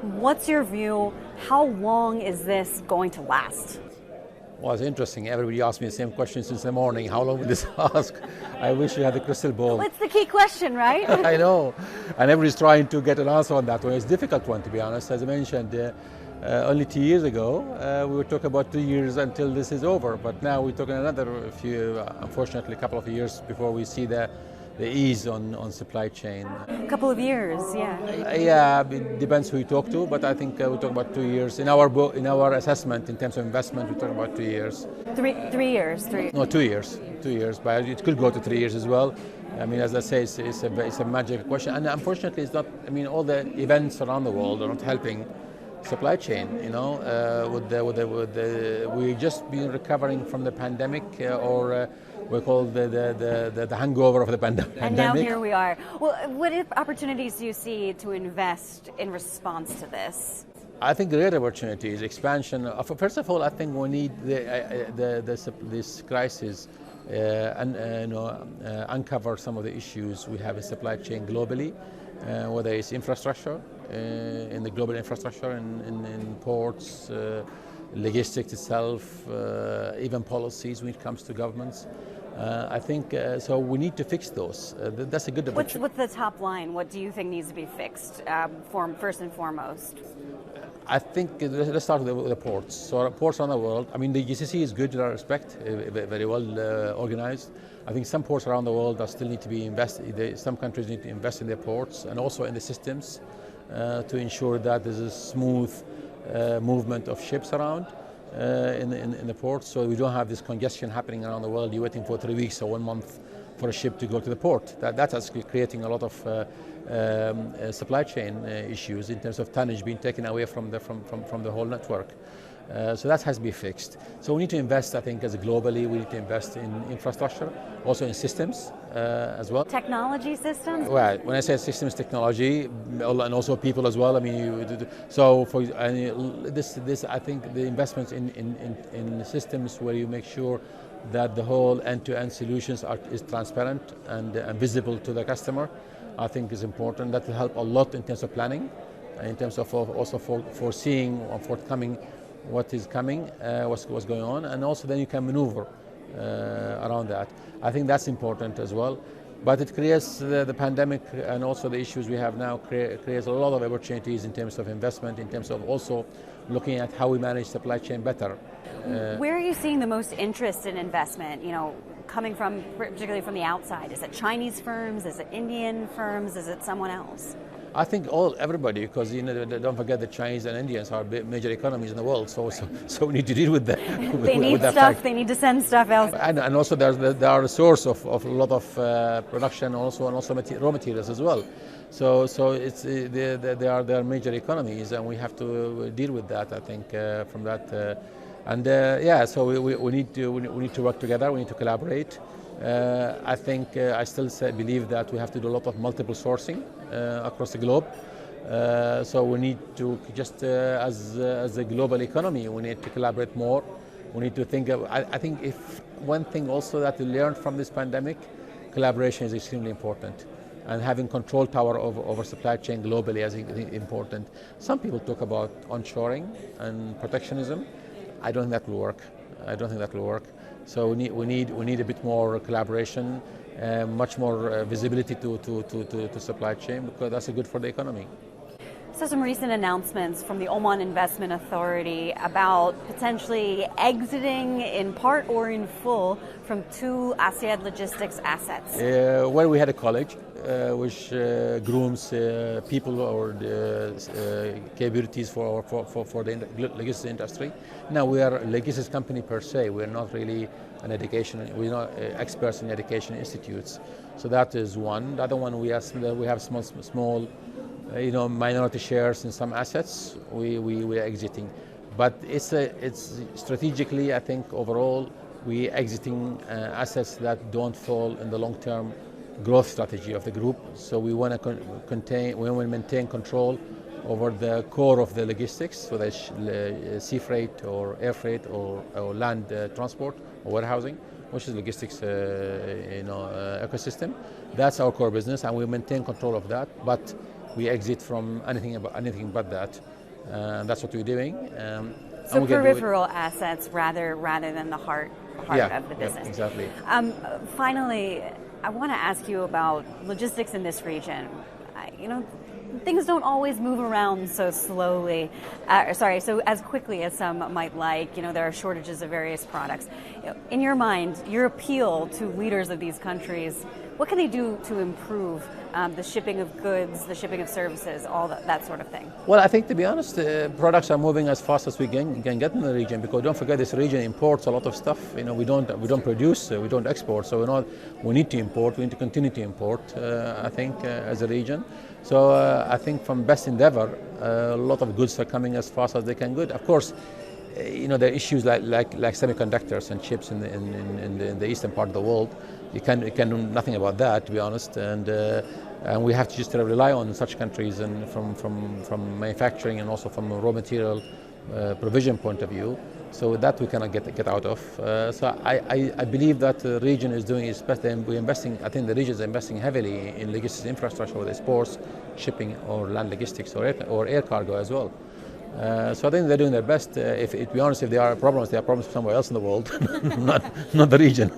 What's your view? How long is this going to last? Well, it's interesting. Everybody asks me the same question since the morning. How long will this last? I wish I had a crystal ball. Well, it's the key question, right? I know. And everybody's trying to get an answer on that one. It's a difficult one, to be honest. As I mentioned, only 2 years ago, we were talking about 2 years until this is over. But now we're talking another few, unfortunately, a couple of years before we see the ease on supply chain. A couple of years, yeah. Yeah, it depends who you talk to, but I think we talk about 2 years. In our assessment, in terms of investment, we talk about 2 years. 3 years. No, 2 years. 2 years, but it could go to 3 years as well. I mean, as I say, it's a magic question, and unfortunately, it's not. I mean, all the events around the world are not helping supply chain. You know, we just been recovering from the pandemic, or we call the hangover of the pandemic. And now here we are. Well, what opportunities do you see to invest in response to this? I think great opportunities, expansion. First of all, I think we need this crisis uncover some of the issues we have in supply chain globally, whether it's infrastructure, in the global infrastructure, in ports, logistics itself, even policies when it comes to governments. I think so. We need to fix those. That's a good opportunity. What's the top line? What do you think needs to be fixed first and foremost? I think let's start with the ports. So ports around the world. I mean, the GCC is good in that respect, very well organized. I think some ports around the world still need to be invested. Some countries need to invest in their ports and also in the systems to ensure that there's a smooth movement of ships around in the ports, so we don't have this congestion happening around the world. You're waiting for 3 weeks or 1 month for a ship to go to the port. That's actually creating a lot of supply chain issues in terms of tonnage being taken away from the whole network. So that has to be fixed. So we need to invest, I think, as globally. We need to invest in infrastructure, also in systems as well. Technology systems? Well, when I say systems, technology, and also people as well. I mean, so for this, I think the investments in systems where you make sure that the whole end-to-end solutions is transparent and visible to the customer, I think is important. That will help a lot in terms of planning, in terms of also foreseeing or forthcoming what is coming, what's going on, and also then you can maneuver around that. I think that's important as well. But it creates the pandemic and also the issues we have now creates a lot of opportunities in terms of investment, in terms of also looking at how we manage supply chain better. Where are you seeing the most interest in investment? You know, coming from particularly from the outside. Is it Chinese firms? Is it Indian firms? Is it someone else? I think everybody, because don't forget the Chinese and Indians are major economies in the world, so we need to deal with that. They need stuff. Fact. They need to send stuff else. And also they are a source of a lot of production, and also raw materials as well. So it's they are major economies, and we have to deal with that. I think from that, so we need to work together. We need to collaborate. I think I still believe that we have to do a lot of multiple sourcing across the globe. So we need to just as a global economy, we need to collaborate more. We need to think. I think if one thing also that we learned from this pandemic, collaboration is extremely important, and having control tower over supply chain globally is important. Some people talk about onshoring and protectionism. I don't think that will work. So we need a bit more collaboration, much more visibility to supply chain, because that's good for the economy. So some recent announcements from the Oman Investment Authority about potentially exiting in part or in full from 2 Asyad logistics assets. Well, we had a college which grooms people or capabilities for the logistics industry. Now we are a logistics company per se. We're not really an education. We're not experts in education institutes. So that is one. The other one, we have small minority shares in some assets. We are exiting, but it's strategically, I think overall we exiting assets that don't fall in the long-term growth strategy of the group. So we want to maintain control over the core of the logistics, whether it's sea freight or air freight or land transport or warehousing, which is logistics ecosystem. That's our core business, and we maintain control of that. But we exit from anything but that. That's what we're doing. So peripheral assets rather than the heart of the business. Yeah, exactly. Finally, I want to ask you about logistics in this region. Things don't always move around so slowly, so as quickly as some might like. There are shortages of various products. In your mind, your appeal to leaders of these countries, what can they do to improve the shipping of goods, the shipping of services, all that sort of thing? Well, I think, to be honest, products are moving as fast as we can get in the region, because don't forget this region imports a lot of stuff. We don't produce, we don't export, so we need to import. We need to continue to import. I think as a region. So I think from best endeavor, a lot of goods are coming as fast as they can go. Of course, there are issues like semiconductors and chips in the eastern part of the world. You can do nothing about that, to be honest, and we have to just rely on such countries, and from manufacturing and also from a raw material provision point of view. So that we cannot get out of. So I believe that the region is doing its best, and we're investing. I think the region is investing heavily in logistics infrastructure, whether it's ports, shipping, or land logistics, or air cargo as well. So I think they're doing their best. To be honest, if there are problems somewhere else in the world, not the region.